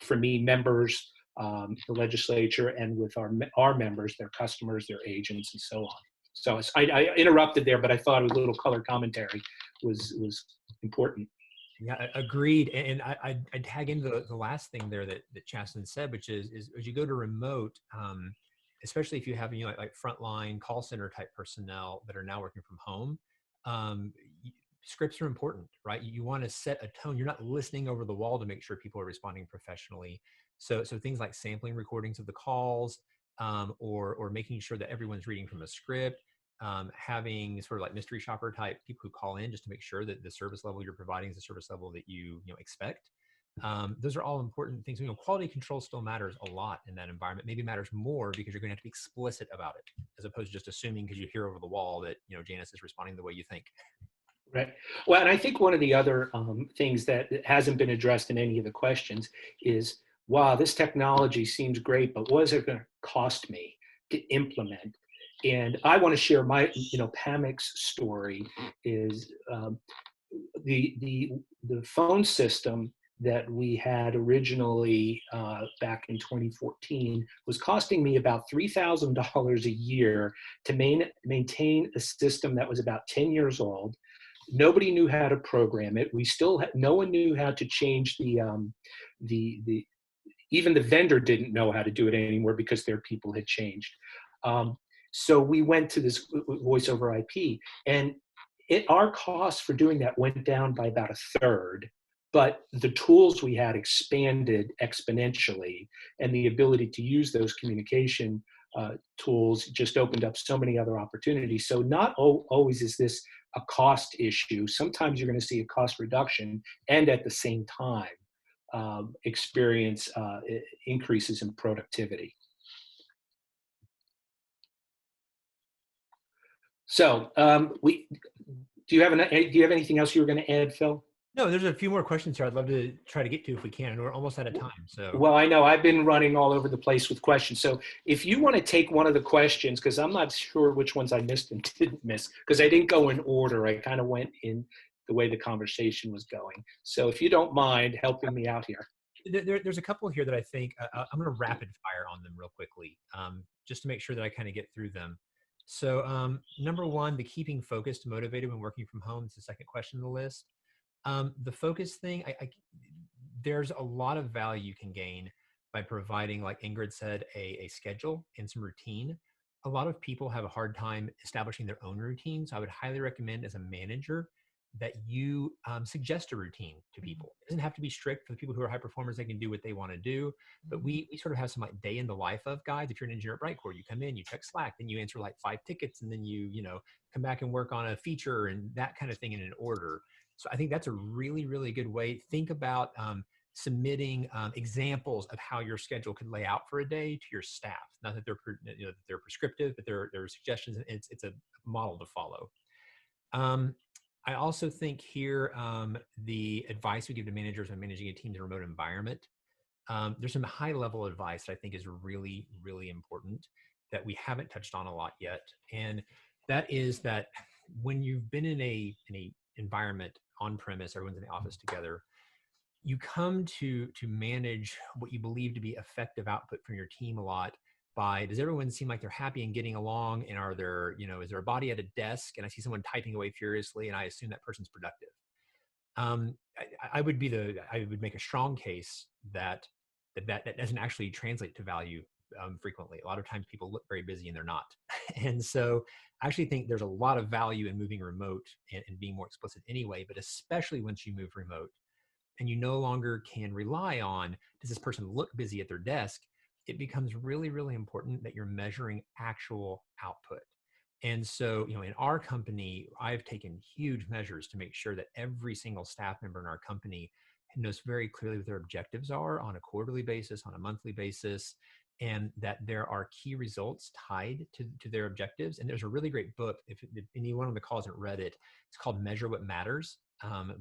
for me, members, the legislature, and with our members, their customers, their agents, and so on. So I interrupted there, but I thought a little color commentary was important. Yeah, agreed. And I'd tag into the last thing there that Chasten said, which is as you go to remote, especially if you have like frontline call center type personnel that are now working from home, scripts are important, right? You want to set a tone. You're not listening over the wall to make sure people are responding professionally. So things like sampling recordings of the calls, or making sure that everyone's reading from a script. Having sort of like mystery shopper type people who call in just to make sure that the service level you're providing is the service level that you expect. Those are all important things. Quality control still matters a lot in that environment. Maybe matters more because you're going to have to be explicit about it, as opposed to just assuming because you hear over the wall that Janice is responding the way you think. Right. Well, and I think one of the other things that hasn't been addressed in any of the questions is, wow, this technology seems great, but what is it going to cost me to implement? And I want to share my, PAMIC's story is the phone system that we had originally back in 2014 was costing me about $3,000 a year to maintain a system that was about 10 years old. Nobody knew how to program it. We still no one knew how to change even the vendor didn't know how to do it anymore because their people had changed. So we went to this voice over IP, and our costs for doing that went down by about a third, but the tools we had expanded exponentially, and the ability to use those communication tools just opened up so many other opportunities. So not always is this a cost issue. Sometimes you're going to see a cost reduction and at the same time experience increases in productivity. So do you have anything else you were going to add, Phil? No, there's a few more questions here I'd love to try to get to if we can. We're almost out of time. So well, I know I've been running all over the place with questions. So if you want to take one of the questions, because I'm not sure which ones I missed and didn't miss, because I didn't go in order. I kind of went in the way the conversation was going. So if you don't mind helping me out here. There's a couple here that I think I'm going to rapid fire on them real quickly, just to make sure that I kind of get through them. So number one, the keeping focused, motivated when working from home is the second question on the list. The focus thing, there's a lot of value you can gain by providing, like Ingrid said, a schedule and some routine. A lot of people have a hard time establishing their own routine. So I would highly recommend as a manager that you suggest a routine to people. It doesn't have to be strict. For the people who are high performers, they can do what they want to do. But we sort of have some like day in the life of guides. If you're an engineer at BriteCore, you come in, you check Slack, then you answer like 5 tickets, and then you come back and work on a feature and that kind of thing in an order. So I think that's a really, really good way. Think about submitting examples of how your schedule could lay out for a day to your staff. Not that they're prescriptive, but they're suggestions. It's a model to follow. I also think here the advice we give to managers when managing a team in a remote environment. There's some high level advice that I think is really, really important that we haven't touched on a lot yet. And that is that when you've been in a environment on premise, everyone's in the office together, you come to manage what you believe to be effective output from your team a lot by, does everyone seem like they're happy and getting along? And are there, is there a body at a desk and I see someone typing away furiously and I assume that person's productive? I would make a strong case that doesn't actually translate to value frequently. A lot of times people look very busy and they're not. And so I actually think there's a lot of value in moving remote and being more explicit anyway, but especially once you move remote and you no longer can rely on, does this person look busy at their desk? It becomes really, really important that you're measuring actual output. And so, in our company, I've taken huge measures to make sure that every single staff member in our company knows very clearly what their objectives are on a quarterly basis, on a monthly basis, and that there are key results tied to their objectives. And there's a really great book, if anyone on the call hasn't read it, it's called Measure What Matters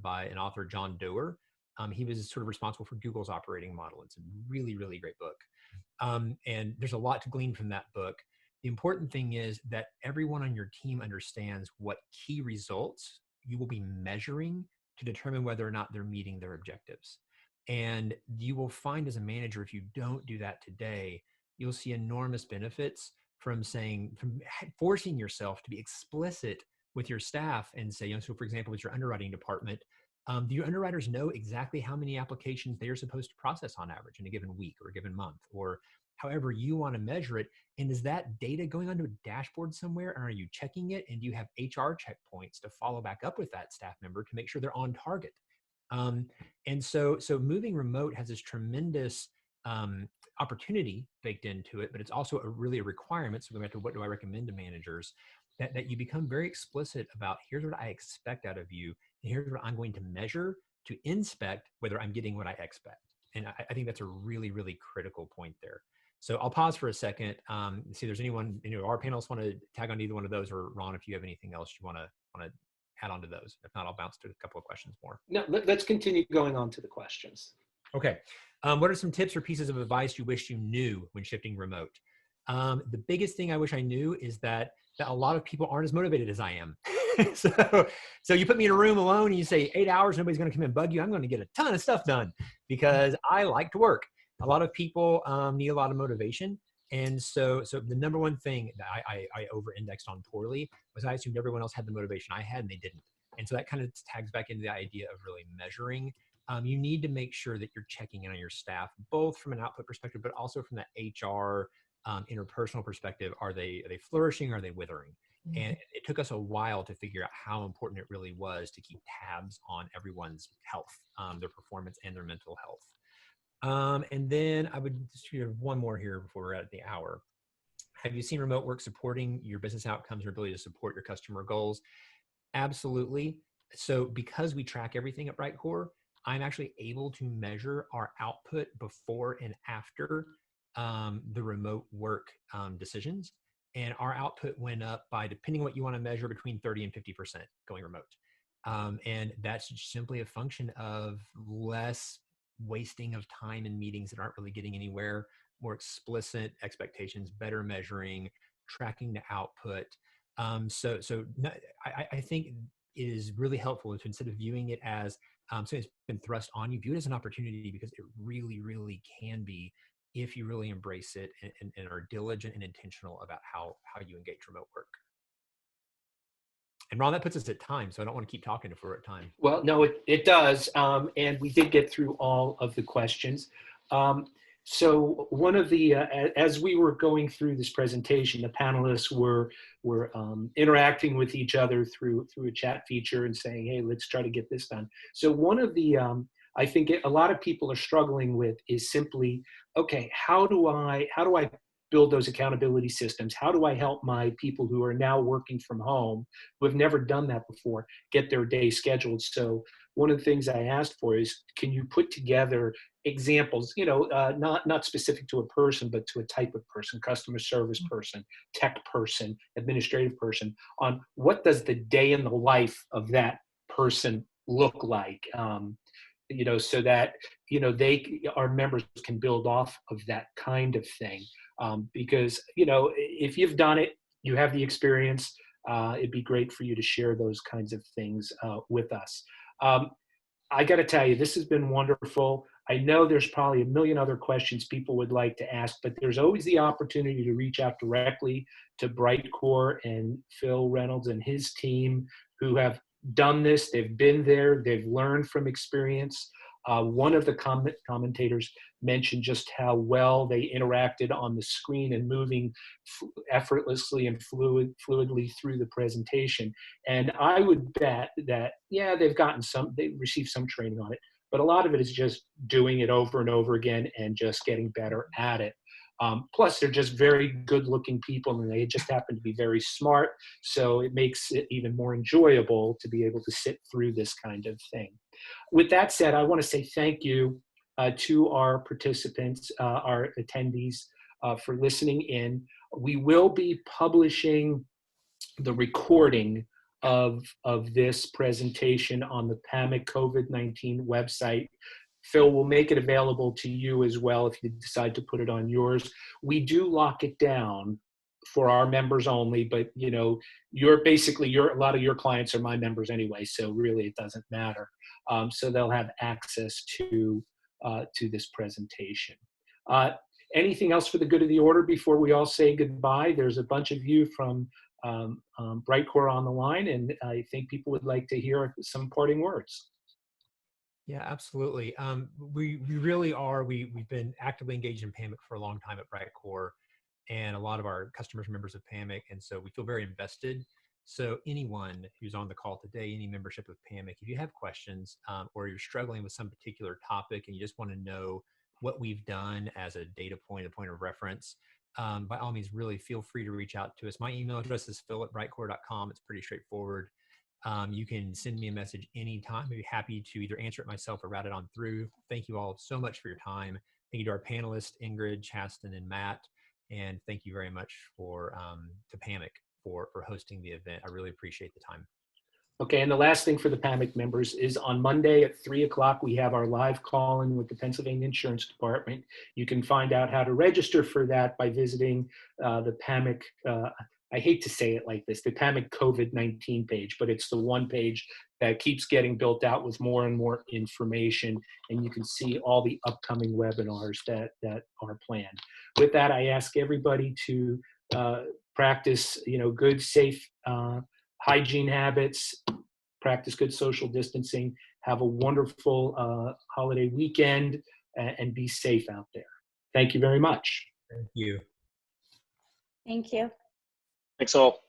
by an author, John Doerr. He was sort of responsible for Google's operating model. It's a really, really great book. And there's a lot to glean from that book. The important thing is that everyone on your team understands what key results you will be measuring to determine whether or not they're meeting their objectives. And you will find as a manager, if you don't do that today, you'll see enormous benefits from forcing yourself to be explicit with your staff and say, so for example, with your underwriting department, do your underwriters know exactly how many applications they are supposed to process on average in a given week or a given month, or however you want to measure it? And is that data going onto a dashboard somewhere? And are you checking it? And do you have HR checkpoints to follow back up with that staff member to make sure they're on target? And so moving remote has this tremendous opportunity baked into it, but it's also really a requirement. So going back to what do I recommend to managers, that you become very explicit about, here's what I expect out of you, and here's what I'm going to measure to inspect whether I'm getting what I expect. And I think that's a really, really critical point there. So I'll pause for a second, see if there's anyone, our panelists want to tag on either one of those, or Ron, if you have anything else you want to add on to those. If not, I'll bounce to a couple of questions more. No, let's continue going on to the questions. Okay. What are some tips or pieces of advice you wish you knew when shifting remote? The biggest thing I wish I knew is that a lot of people aren't as motivated as I am. So you put me in a room alone and you say 8 hours, nobody's going to come and bug you. I'm going to get a ton of stuff done because I like to work. A lot of people need a lot of motivation. And so the number one thing that I over-indexed on poorly was I assumed everyone else had the motivation I had and they didn't. And so that kind of tags back into the idea of really measuring. You need to make sure that you're checking in on your staff, both from an output perspective, but also from that HR interpersonal perspective. Are they flourishing? Are they withering? Mm-hmm. And it took us a while to figure out how important it really was to keep tabs on everyone's health, their performance and their mental health. And then I would just have one more here before we're at the hour. Have you seen remote work supporting your business outcomes or ability to support your customer goals? Absolutely. So because we track everything at BriteCore, I'm actually able to measure our output before and after the remote work decisions. And our output went up by, depending on what you want to measure, between 30 and 50% going remote. And that's simply a function of less wasting of time in meetings that aren't really getting anywhere, more explicit expectations, better measuring, tracking the output. I think is really helpful to, instead of viewing it as something that's been thrust on you, view it as an opportunity, because it really, really can be if you really embrace it and are diligent and intentional about how you engage remote work. And Ron, that puts us at time, so I don't want to keep talking if we're at time. Well, no, it does. And we did get through all of the questions. So one of the, as we were going through this presentation, the panelists were interacting with each other through a chat feature and saying, hey, let's try to get this done. So one of the, I think a lot of people are struggling with is simply, okay, how do I build those accountability systems? How do I help my people who are now working from home, who have never done that before, get their day scheduled? So one of the things I asked for is, can you put together examples, not specific to a person, but to a type of person, customer service person, tech person, administrative person, on what does the day in the life of that person look like? So that, our members can build off of that kind of thing. Because, if you've done it, you have the experience, it'd be great for you to share those kinds of things with us. I got to tell you, this has been wonderful. I know there's probably a million other questions people would like to ask, but there's always the opportunity to reach out directly to BriteCore and Phil Reynolds and his team, who have done this. They've been there. They've learned from experience. One of the commentators mentioned just how well they interacted on the screen and moving effortlessly and fluidly through the presentation. And I would bet that, yeah, they've received some training on it, but a lot of it is just doing it over and over again and just getting better at it. Plus, they're just very good-looking people, and they just happen to be very smart, so it makes it even more enjoyable to be able to sit through this kind of thing. With that said, I want to say thank you to our participants, our attendees, for listening in. We will be publishing the recording of this presentation on the PAMIC COVID-19 website. Phil will make it available to you as well if you decide to put it on yours. We do lock it down for our members only, but a lot of your clients are my members anyway, so really it doesn't matter. So they'll have access to this presentation. Anything else for the good of the order before we all say goodbye? There's a bunch of you from BriteCore on the line, and I think people would like to hear some parting words. Yeah, absolutely. We really are. We've been actively engaged in PAMIC for a long time at BriteCore, and a lot of our customers are members of PAMIC, and so we feel very invested. So anyone who's on the call today, any membership of PAMIC, if you have questions or you're struggling with some particular topic and you just want to know what we've done as a data point, a point of reference, by all means, really feel free to reach out to us. My email address is phil@britecore.com. It's pretty straightforward. You can send me a message anytime. I'd be happy to either answer it myself or route it on through. Thank you all so much for your time. Thank you to our panelists, Ingrid, Chasten, and Matt. And thank you very much to PAMIC for hosting the event. I really appreciate the time. Okay, and the last thing for the PAMIC members is on Monday at 3 o'clock, we have our live call-in with the Pennsylvania Insurance Department. You can find out how to register for that by visiting the PAMIC, I hate to say it like this, the PAMIC COVID-19 page, but it's the one page that keeps getting built out with more and more information, and you can see all the upcoming webinars that are planned. With that, I ask everybody to practice, good, safe hygiene habits, practice good social distancing, have a wonderful holiday weekend, and be safe out there. Thank you very much. Thank you. Thank you. Thanks all.